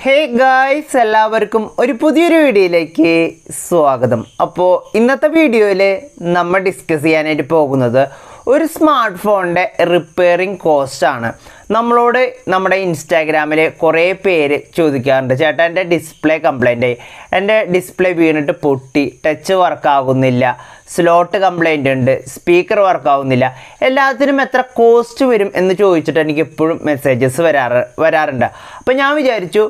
Hey guys, എല്ലാവർക്കും ഒരു പുതിയൊരു വീഡിയോയിലേക്ക് സ്വാഗതം. അപ്പോൾ ഇന്നത്തെ വീഡിയോയിൽ നമ്മൾ ഡിസ്കസ് ചെയ്യാനായിട്ട് പോകുന്നത് ഒരു സ്മാർട്ട് ഫോണിൻ്റെ റിപ്പയറിങ് കോസ്റ്റാണ്. നമ്മളോട് നമ്മുടെ ഇൻസ്റ്റാഗ്രാമിൽ കുറേ പേര് ചോദിക്കാറുണ്ട്, ചേട്ടാ എൻ്റെ ഡിസ്പ്ലേ കംപ്ലൈൻ്റ് ആയി, എൻ്റെ ഡിസ്പ്ലേ വീണിട്ട് പൊട്ടി, ടച്ച് വർക്കാകുന്നില്ല, സ്ലോട്ട് കംപ്ലൈൻ്റ് ഉണ്ട്, സ്പീക്കർ വർക്കാവുന്നില്ല, എല്ലാത്തിനും എത്ര കോസ്റ്റ് വരും എന്ന് ചോദിച്ചിട്ട് എനിക്ക് എപ്പോഴും മെസ്സേജസ് വരാറുണ്ട്. അപ്പോൾ ഞാൻ വിചാരിച്ചു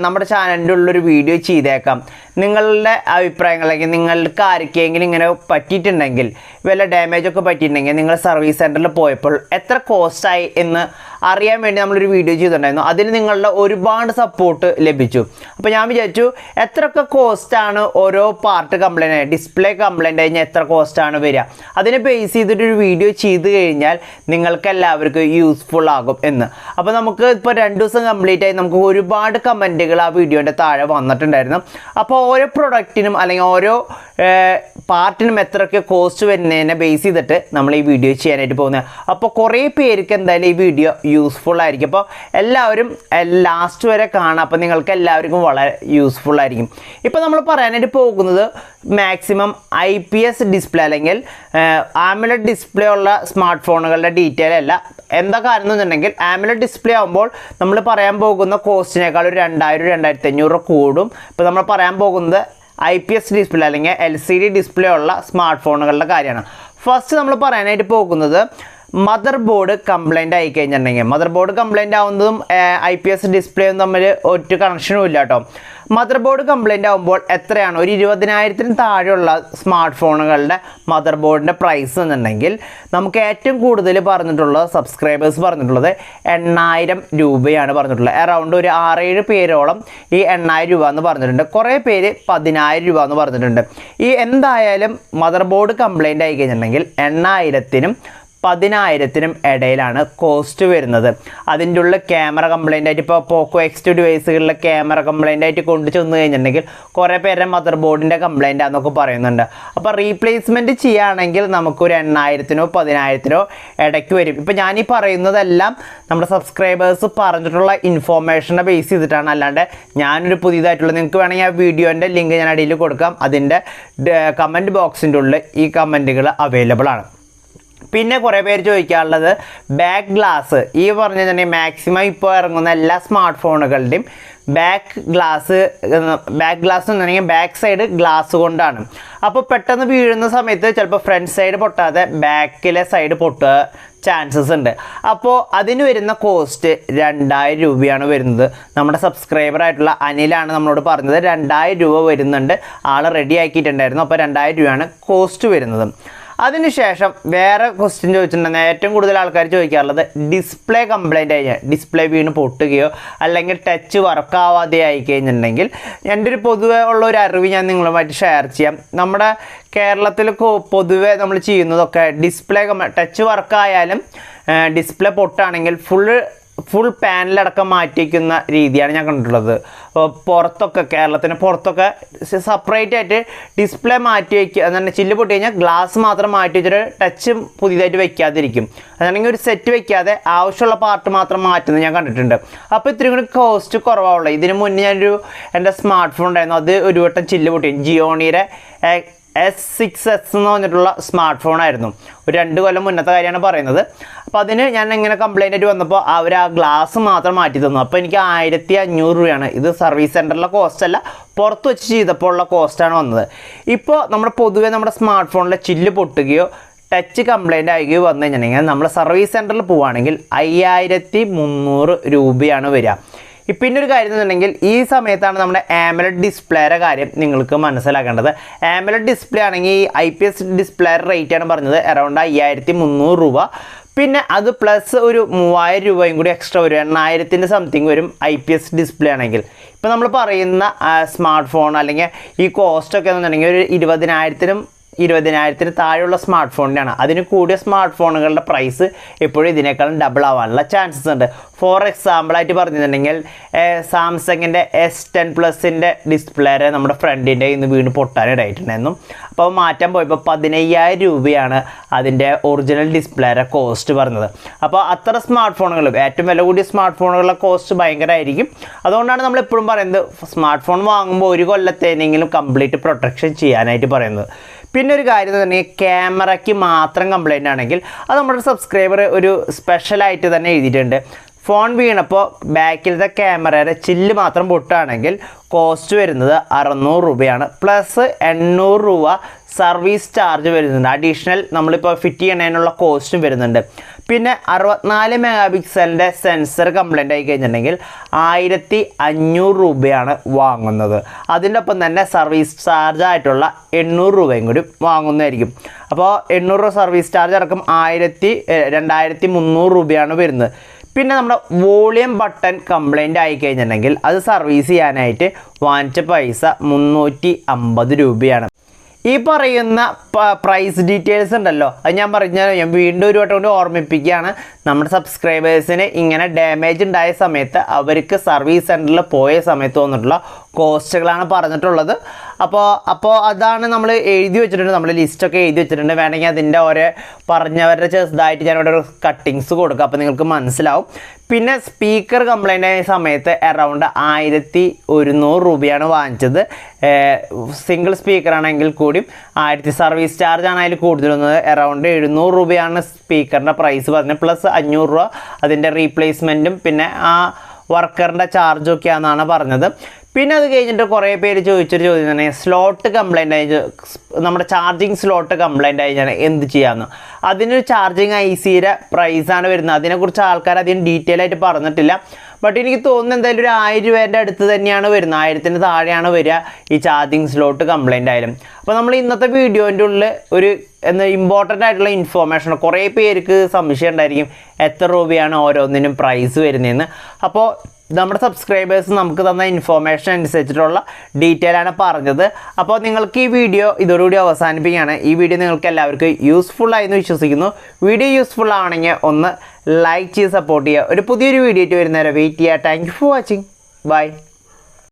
നമ്മുടെ ചാനലിൻ്റെ ഉള്ളൊരു വീഡിയോ ചെയ്തേക്കാം. നിങ്ങളുടെ അഭിപ്രായങ്ങൾ, അല്ലെങ്കിൽ നിങ്ങൾക്ക് ആർക്കെങ്കിലും ഇങ്ങനെ പറ്റിയിട്ടുണ്ടെങ്കിൽ, വല്ല ഡാമേജൊക്കെ പറ്റിയിട്ടുണ്ടെങ്കിൽ നിങ്ങൾ സർവീസ് സെൻറ്ററിൽ പോയപ്പോൾ എത്ര കോസ്റ്റായി എന്ന് അറിയാൻ വേണ്ടി നമ്മളൊരു വീഡിയോ ചെയ്തിട്ടുണ്ടായിരുന്നു. അതിന് നിങ്ങളുടെ ഒരുപാട് സപ്പോർട്ട് ലഭിച്ചു. അപ്പോൾ ഞാൻ വിചാരിച്ചു എത്രയൊക്കെ കോസ്റ്റാണ് ഓരോ പാർട്ട് കംപ്ലൈൻ്റ് ആയി, ഡിസ്പ്ലേ കംപ്ലൈൻ്റ് കഴിഞ്ഞാൽ എത്ര കോസ്റ്റാണ് വരിക, അതിനെ ബേസ് ചെയ്തിട്ടൊരു വീഡിയോ ചെയ്ത് കഴിഞ്ഞാൽ നിങ്ങൾക്ക് എല്ലാവർക്കും യൂസ്ഫുൾ ആകും എന്ന്. അപ്പോൾ നമുക്ക് ഇപ്പോൾ 2 ദിവസം കംപ്ലീറ്റ് ആയി നമുക്ക് ഒരുപാട് കമൻറ്റുകൾ ആ വീഡിയോൻ്റെ താഴെ വന്നിട്ടുണ്ടായിരുന്നു. അപ്പോൾ ഓരോ പ്രൊഡക്റ്റിനും അല്ലെങ്കിൽ ഓരോ പാർട്ടിനും എത്രയൊക്കെ കോസ്റ്റ് വരുന്നതിനെ ബേസ് ചെയ്തിട്ട് നമ്മൾ ഈ വീഡിയോ ചെയ്യാനായിട്ട് പോകുന്നത്. അപ്പോൾ കുറേ പേർക്ക് എന്തായാലും ഈ വീഡിയോ യൂസ്ഫുൾ ആയിരിക്കും. അപ്പോൾ എല്ലാവരും ലാസ്റ്റ് വരെ കാണാം. അപ്പോൾ നിങ്ങൾക്ക് എല്ലാവർക്കും വളരെ യൂസ്ഫുൾ ആയിരിക്കും. ഇപ്പോൾ നമ്മൾ പറയാനായിട്ട് പോകുന്നത് മാക്സിമം IPS ഡിസ്പ്ലേ അല്ലെങ്കിൽ AMOLED ഡിസ്പ്ലേ ഉള്ള സ്മാർട്ട് ഫോണുകളുടെ ഡീറ്റെയിൽ അല്ല. എന്താ കാരണം എന്ന് വെച്ചിട്ടുണ്ടെങ്കിൽ AMOLED ഡിസ്പ്ലേ ആകുമ്പോൾ നമ്മൾ പറയാൻ പോകുന്ന കോസ്റ്റിനേക്കാൾ ഒരു 2000-2500 കൂടും. ഇപ്പോൾ നമ്മൾ പറയാൻ പോകുന്നത് IPS ഡിസ്പ്ലേ അല്ലെങ്കിൽ LCD ഡിസ്പ്ലേ ഉള്ള സ്മാർട്ട് ഫോണുകളുടെ കാര്യമാണ്. ഫസ്റ്റ് നമ്മൾ പറയാനായിട്ട് പോകുന്നത് മദർ ബോർഡ് കംപ്ലൈൻ്റ് ആയി കഴിഞ്ഞിട്ടുണ്ടെങ്കിൽ, മദർ ബോർഡ് കംപ്ലൈൻ്റ് ആവുന്നതും IPS ഡിസ്പ്ലേയും തമ്മിൽ ഒരു കണക്ഷനും ഇല്ല കേട്ടോ. മദർ ബോർഡ് കംപ്ലൈൻ്റ് ആകുമ്പോൾ എത്രയാണ് ഒരു 20,000-ന് താഴെയുള്ള സ്മാർട്ട് ഫോണുകളുടെ മദർ ബോർഡിൻ്റെ പ്രൈസ് എന്നുണ്ടെങ്കിൽ നമുക്ക് ഏറ്റവും കൂടുതൽ പറഞ്ഞിട്ടുള്ളത് സബ്സ്ക്രൈബേഴ്സ് പറഞ്ഞിട്ടുള്ളത് 8,000 രൂപയാണ് പറഞ്ഞിട്ടുള്ളത്. അറൗണ്ട് ഒരു 6-7 പേരോളം ഈ 8,000 രൂപ എന്ന് പറഞ്ഞിട്ടുണ്ട്. കുറേ പേര് 10,000 രൂപ എന്ന് പറഞ്ഞിട്ടുണ്ട്. ഈ എന്തായാലും മദർ ബോർഡ് കംപ്ലൈൻ്റ് ആയി കഴിഞ്ഞിട്ടുണ്ടെങ്കിൽ 8,000-നും 10,000-നും ഇടയിലാണ് കോസ്റ്റ് വരുന്നത്. അതിൻ്റെ ഉള്ള ക്യാമറ കംപ്ലൈൻ്റ് ആയിട്ട് ഇപ്പോൾ പോക്കോ X2 ഡിവൈസുകളിലെ ക്യാമറ കംപ്ലൈൻ്റ് ആയിട്ട് കൊണ്ടു ചെന്ന് കഴിഞ്ഞിട്ടുണ്ടെങ്കിൽ കുറേ പേരുടെ മദർ ബോർഡിൻ്റെ കംപ്ലൈൻ്റ് ആണെന്നൊക്കെ പറയുന്നുണ്ട്. അപ്പോൾ റീപ്ലേസ്മെൻറ്റ് ചെയ്യുകയാണെങ്കിൽ നമുക്കൊരു 8,000-നോ 10,000-നോ ഇടയ്ക്ക് വരും. ഇപ്പോൾ ഞാനീ പറയുന്നതെല്ലാം നമ്മുടെ സബ്സ്ക്രൈബേഴ്സ് പറഞ്ഞിട്ടുള്ള ഇൻഫോർമേഷനെ ബേസ് ചെയ്തിട്ടാണ്, അല്ലാണ്ട് ഞാനൊരു പുതിയതായിട്ടുള്ള, നിങ്ങൾക്ക് വേണമെങ്കിൽ ആ വീഡിയോൻ്റെ ലിങ്ക് ഞാൻ അടിയിൽ കൊടുക്കാം. അതിൻ്റെ കമൻറ്റ് ബോക്സിൻ്റെ ഉള്ളിൽ ഈ കമൻറ്റുകൾ അവൈലബിൾ ആണ്. പിന്നെ കുറേ പേര് ചോദിക്കാറുള്ളത് ബാക്ക് ഗ്ലാസ്. ഈ പറഞ്ഞു കഴിഞ്ഞാൽ മാക്സിമം ഇപ്പോൾ ഇറങ്ങുന്ന എല്ലാ സ്മാർട്ട് ഫോണുകളുടെയും ബാക്ക് ഗ്ലാസ് എന്നുണ്ടെങ്കിൽ ബാക്ക് സൈഡ് ഗ്ലാസ് കൊണ്ടാണ്. അപ്പോൾ പെട്ടെന്ന് വീഴുന്ന സമയത്ത് ചിലപ്പോൾ ഫ്രണ്ട് സൈഡ് പൊട്ടാതെ ബാക്കിലെ സൈഡ് പൊട്ടുക ചാൻസസ് ഉണ്ട്. അപ്പോൾ അതിന് വരുന്ന കോസ്റ്റ് 2,000 രൂപയാണ് വരുന്നത്. നമ്മുടെ സബ്സ്ക്രൈബർ ആയിട്ടുള്ള അനിലാണ് നമ്മളോട് പറഞ്ഞത് 2,000 രൂപ വരുന്നുണ്ട്, ആൾ റെഡി ആക്കിയിട്ടുണ്ടായിരുന്നു. അപ്പോൾ 2,000 രൂപയാണ് കോസ്റ്റ് വരുന്നത്. അതിനുശേഷം വേറെ ക്വസ്റ്റ്യൻ ചോദിച്ചിട്ടുണ്ടെങ്കിൽ ഏറ്റവും കൂടുതൽ ആൾക്കാർ ചോദിക്കാറുള്ളത് ഡിസ്പ്ലേ കംപ്ലൈൻ്റ് ആയി, ഡിസ്പ്ലേ വീണ് പൊട്ടുകയോ അല്ലെങ്കിൽ ടച്ച് വർക്കാവാതെ ആയി കഴിഞ്ഞിട്ടുണ്ടെങ്കിൽ എൻ്റെ ഒരു പൊതുവെ ഉള്ള ഒരു അറിവ് ഞാൻ നിങ്ങളുമായിട്ട് ഷെയർ ചെയ്യാം. നമ്മുടെ കേരളത്തിൽ പൊതുവെ നമ്മൾ ചെയ്യുന്നതൊക്കെ ഡിസ്പ്ലേ ടച്ച് വർക്കായാലും ഡിസ്പ്ലേ പൊട്ടാണെങ്കിൽ ഫുൾ പാനലടക്കം മാറ്റിവയ്ക്കുന്ന രീതിയാണ് ഞാൻ കണ്ടിട്ടുള്ളത്. പുറത്തൊക്കെ കേരളത്തിന് പുറത്തൊക്കെ സെപ്പറേറ്റ് ആയിട്ട് ഡിസ്പ്ലേ മാറ്റി വയ്ക്കുക, എന്നാൽ ചില്ല് പൊട്ടി കഴിഞ്ഞാൽ ഗ്ലാസ് മാത്രം മാറ്റി വെച്ചിട്ട് ടച്ച് പുതിയതായിട്ട് വെക്കാതിരിക്കും. അതാണെങ്കിൽ ഒരു സെറ്റ് വെക്കാതെ ആവശ്യമുള്ള പാർട്ട് മാത്രം മാറ്റുന്നത് ഞാൻ കണ്ടിട്ടുണ്ട്. അപ്പോൾ ഇത്രയും കൂടി കോസ്റ്റ് കുറവാണുള്ളത്. ഇതിന് മുന്നേ ഞാനൊരു എൻ്റെ സ്മാർട്ട് ഫോൺ ഉണ്ടായിരുന്നു, അത് ഒരു വട്ടം ചില്ല് പൊട്ടി. ജിയോണിയുടെ S6s എന്ന് പറഞ്ഞിട്ടുള്ള സ്മാർട്ട് ഫോണായിരുന്നു. ഒരു 2 കൊല്ലം മുന്നത്തെ കാര്യമാണ് പറയുന്നത്. അപ്പോൾ അതിന് ഞാൻ ഇങ്ങനെ കംപ്ലൈൻ്റ് ആയിട്ട് വന്നപ്പോൾ അവർ ആ ഗ്ലാസ് മാത്രം മാറ്റി തന്നു. അപ്പോൾ എനിക്ക് 1,500 രൂപയാണ്. ഇത് സർവീസ് സെൻറ്ററിലെ കോസ്റ്റ് അല്ല, പുറത്ത് വെച്ച് ചെയ്തപ്പോൾ ഉള്ള കോസ്റ്റാണ് വന്നത്. ഇപ്പോൾ നമ്മുടെ പൊതുവേ നമ്മുടെ സ്മാർട്ട് ഫോണിലെ ചില്ല് പൊട്ടുകയോ ടച്ച് കംപ്ലൈൻ്റ് ആകുകയോ വന്നു കഴിഞ്ഞിട്ടുണ്ടെങ്കിൽ നമ്മൾ സർവീസ് സെൻറ്ററിൽ പോവുകയാണെങ്കിൽ 5,300 രൂപയാണ് വരിക. പിന്നെ ഒരു കാര്യം എന്നുണ്ടെങ്കിൽ ഈ സമയത്താണ് നമ്മുടെ AMOLED ഡിസ്പ്ലേയുടെ കാര്യം നിങ്ങൾക്ക് മനസ്സിലാക്കേണ്ടത്. AMOLED ഡിസ്പ്ലേ ആണെങ്കിൽ IPS ഡിസ്പ്ലേയുടെ റേറ്റാണ് പറഞ്ഞത് അറൗണ്ട് 5,300 രൂപ. പിന്നെ അത് പ്ലസ് ഒരു 3,000 രൂപയും കൂടി എക്സ്ട്രാ വരും, 8,000-ൻ്റെ സംതിങ് വരും IPS ഡിസ്പ്ലേ ആണെങ്കിൽ. ഇപ്പോൾ നമ്മൾ പറയുന്ന സ്മാർട്ട് ഫോൺ അല്ലെങ്കിൽ ഈ കോസ്റ്റൊക്കെ എന്നുണ്ടെങ്കിൽ ഒരു 20,000-നും 20,000 താഴെയുള്ള സ്മാർട്ട് ഫോണിൻ്റെയാണ്. അതിന് കൂടിയ സ്മാർട്ട് ഫോണുകളുടെ പ്രൈസ് എപ്പോഴും ഇതിനേക്കാളും ഡബിൾ ആവാനുള്ള ചാൻസസ് ഉണ്ട്. ഫോർ എക്സാമ്പിളായിട്ട് പറഞ്ഞിട്ടുണ്ടെങ്കിൽ സാംസങ്ങിൻ്റെ S10 ഡിസ്പ്ലേരെ നമ്മുടെ ഫ്രണ്ടിൻ്റെ ഇന്ന് വീണ് പൊട്ടാനിടയിട്ടുണ്ടായിരുന്നു. അപ്പോൾ മാറ്റാൻ പോയപ്പോൾ 15,000 രൂപയാണ് അതിൻ്റെ ഒറിജിനൽ ഡിസ്പ്ലേയുടെ കോസ്റ്റ് പറഞ്ഞത്. അപ്പോൾ അത്ര സ്മാർട്ട് ഫോണുകളും ഏറ്റവും വില കൂടിയ സ്മാർട്ട് ഫോണുകളുടെ കോസ്റ്റ് ഭയങ്കരമായിരിക്കും. അതുകൊണ്ടാണ് നമ്മൾ എപ്പോഴും പറയുന്നത് സ്മാർട്ട് ഫോൺ വാങ്ങുമ്പോൾ ഒരു കൊല്ലത്തേനെങ്കിലും കംപ്ലീറ്റ് പ്രൊട്ടക്ഷൻ ചെയ്യാനായിട്ട് പറയുന്നത്. പിന്നെ ഒരു കാര്യം എന്ന് പറഞ്ഞാൽ ക്യാമറയ്ക്ക് മാത്രം കംപ്ലൈൻ്റ് ആണെങ്കിൽ അത് നമ്മുടെ സബ്സ്ക്രൈബർ ഒരു സ്പെഷ്യലായിട്ട് തന്നെ എഴുതിയിട്ടുണ്ട്. ഫോൺ വീണപ്പോൾ ബാക്കിലത്തെ ക്യാമറയുടെ ചില്ല് മാത്രം പൊട്ടുകയാണെങ്കിൽ കോസ്റ്റ് വരുന്നത് 600 രൂപയാണ്. പ്ലസ് 800 രൂപ സർവീസ് ചാർജ് വരുന്നുണ്ട്. അഡീഷണൽ നമ്മളിപ്പോൾ ഫിറ്റ് ചെയ്യണതിനുള്ള കോസ്റ്റും വരുന്നുണ്ട്. പിന്നെ 64 മെഗാ പിക്സലിൻ്റെ സെൻസർ കംപ്ലൈൻ്റ് ആയി കഴിഞ്ഞിട്ടുണ്ടെങ്കിൽ 1500 രൂപയാണ് വാങ്ങുന്നത്. അതിൻ്റെ ഒപ്പം തന്നെ സർവീസ് ചാർജ് ആയിട്ടുള്ള 800 രൂപയും കൂടി വാങ്ങുന്നതായിരിക്കും. അപ്പോൾ 800 രൂപ സർവീസ് ചാർജ് അടക്കം 2300 രൂപയാണ് വരുന്നത്. പിന്നെ നമ്മുടെ വോളിയം ബട്ടൺ കംപ്ലൈൻ്റ് ആയി കഴിഞ്ഞിട്ടുണ്ടെങ്കിൽ അത് സർവീസ് ചെയ്യാനായിട്ട് വാങ്ങിച്ച പൈസ 350 രൂപയാണ്. ഈ പറയുന്ന പ്രൈസ് ഡീറ്റെയിൽസ് ഉണ്ടല്ലോ, അത് ഞാൻ വീണ്ടും ഒരു വട്ടം കൊണ്ട് ഓർമ്മിപ്പിക്കുകയാണ്. നമ്മുടെ സബ്സ്ക്രൈബേഴ്സിന് ഇങ്ങനെ ഡാമേജ് ഉണ്ടായ സമയത്ത് അവർക്ക് സർവീസ് സെൻറ്ററിൽ പോയ സമയത്ത് വന്നിട്ടുള്ള കോസ്റ്റുകളാണ് പറഞ്ഞിട്ടുള്ളത്. അപ്പോൾ അതാണ് നമ്മൾ എഴുതി വെച്ചിട്ടുണ്ട്, നമ്മൾ ലിസ്റ്റൊക്കെ എഴുതി വെച്ചിട്ടുണ്ട്. വേണമെങ്കിൽ അതിൻ്റെ ഓരോ പറഞ്ഞവരുടെ ചെറുതായിട്ട് ഞാനിവിടെ ഒരു കട്ടിങ്സ് കൊടുക്കാം, അപ്പോൾ നിങ്ങൾക്ക് മനസ്സിലാവും. പിന്നെ സ്പീക്കർ കംപ്ലൈൻ്റ് ആയ സമയത്ത് അറൗണ്ട് 1100 രൂപയാണ് വാങ്ങിച്ചത്. സിംഗിൾ സ്പീക്കർ ആണെങ്കിൽ കൂടിയും 1000 സർവീസ് ചാർജ് ആണ് അതിൽ കൂടുതൽ വന്നത്. അറൗണ്ട് 700 രൂപയാണ് സ്പീക്കറിൻ്റെ പ്രൈസ് പറഞ്ഞത്. പ്ലസ് 500 രൂപ അതിൻ്റെ റീപ്ലേസ്മെൻറ്റും പിന്നെ ആ വർക്കറിൻ്റെ ചാർജും ഒക്കെയാണെന്നാണ് പറഞ്ഞത്. പിന്നെ അത് കഴിഞ്ഞിട്ട് കുറേ പേര് ചോദിച്ചൊരു ചോദ്യം തന്നെ, സ്ലോട്ട് കംപ്ലൈൻ്റ് ആയി, നമ്മുടെ ചാർജിങ് സ്ലോട്ട് കംപ്ലൈൻ്റ് ആയി ഞാൻ എന്ത് ചെയ്യാമെന്ന്. അതിനൊരു ചാർജിങ് ICയുടെ പ്രൈസാണ് വരുന്നത്. അതിനെക്കുറിച്ച് ആൾക്കാർ അധികം ഡീറ്റെയിൽ ആയിട്ട് പറഞ്ഞിട്ടില്ല. ബട്ട് എനിക്ക് തോന്നുന്നു എന്തായാലും ഒരു 1000 രൂപേൻ്റെ അടുത്ത് തന്നെയാണ് വരുന്നത്. 1000-ന് താഴെയാണ് വരിക ഈ ചാർജിങ് സ്ലോട്ട് കംപ്ലൈൻ്റ് ആയാലും. അപ്പോൾ നമ്മൾ ഇന്നത്തെ വീഡിയോൻ്റെ ഉള്ളിൽ ഒരു ഇമ്പോർട്ടൻ്റ് ആയിട്ടുള്ള ഇൻഫോർമേഷൻ, കുറേ പേർക്ക് സംശയം ഉണ്ടായിരിക്കും എത്ര രൂപയാണ് ഓരോന്നിനും പ്രൈസ് വരുന്നതെന്ന്. അപ്പോൾ നമ്മുടെ സബ്സ്ക്രൈബേഴ്സ് നമുക്ക് തന്ന ഇൻഫോർമേഷൻ അനുസരിച്ചിട്ടുള്ള ഡീറ്റെയിൽ ആണ് പറഞ്ഞത്. അപ്പോൾ നിങ്ങൾക്ക് ഈ വീഡിയോ ഇതോടുകൂടി അവസാനിപ്പിക്കുകയാണ്. ഈ വീഡിയോ നിങ്ങൾക്ക് എല്ലാവർക്കും യൂസ്ഫുൾ ആയെന്ന് വിശ്വസിക്കുന്നു. വീഡിയോ യൂസ്ഫുൾ ആണെങ്കിൽ ഒന്ന് ലൈക്ക് ചെയ്ത് സപ്പോർട്ട് ചെയ്യുക. ഒരു പുതിയൊരു വീഡിയോ ആയിട്ട് വരുന്നവരെ വെയിറ്റ് ചെയ്യുക. Thank you for watching. By.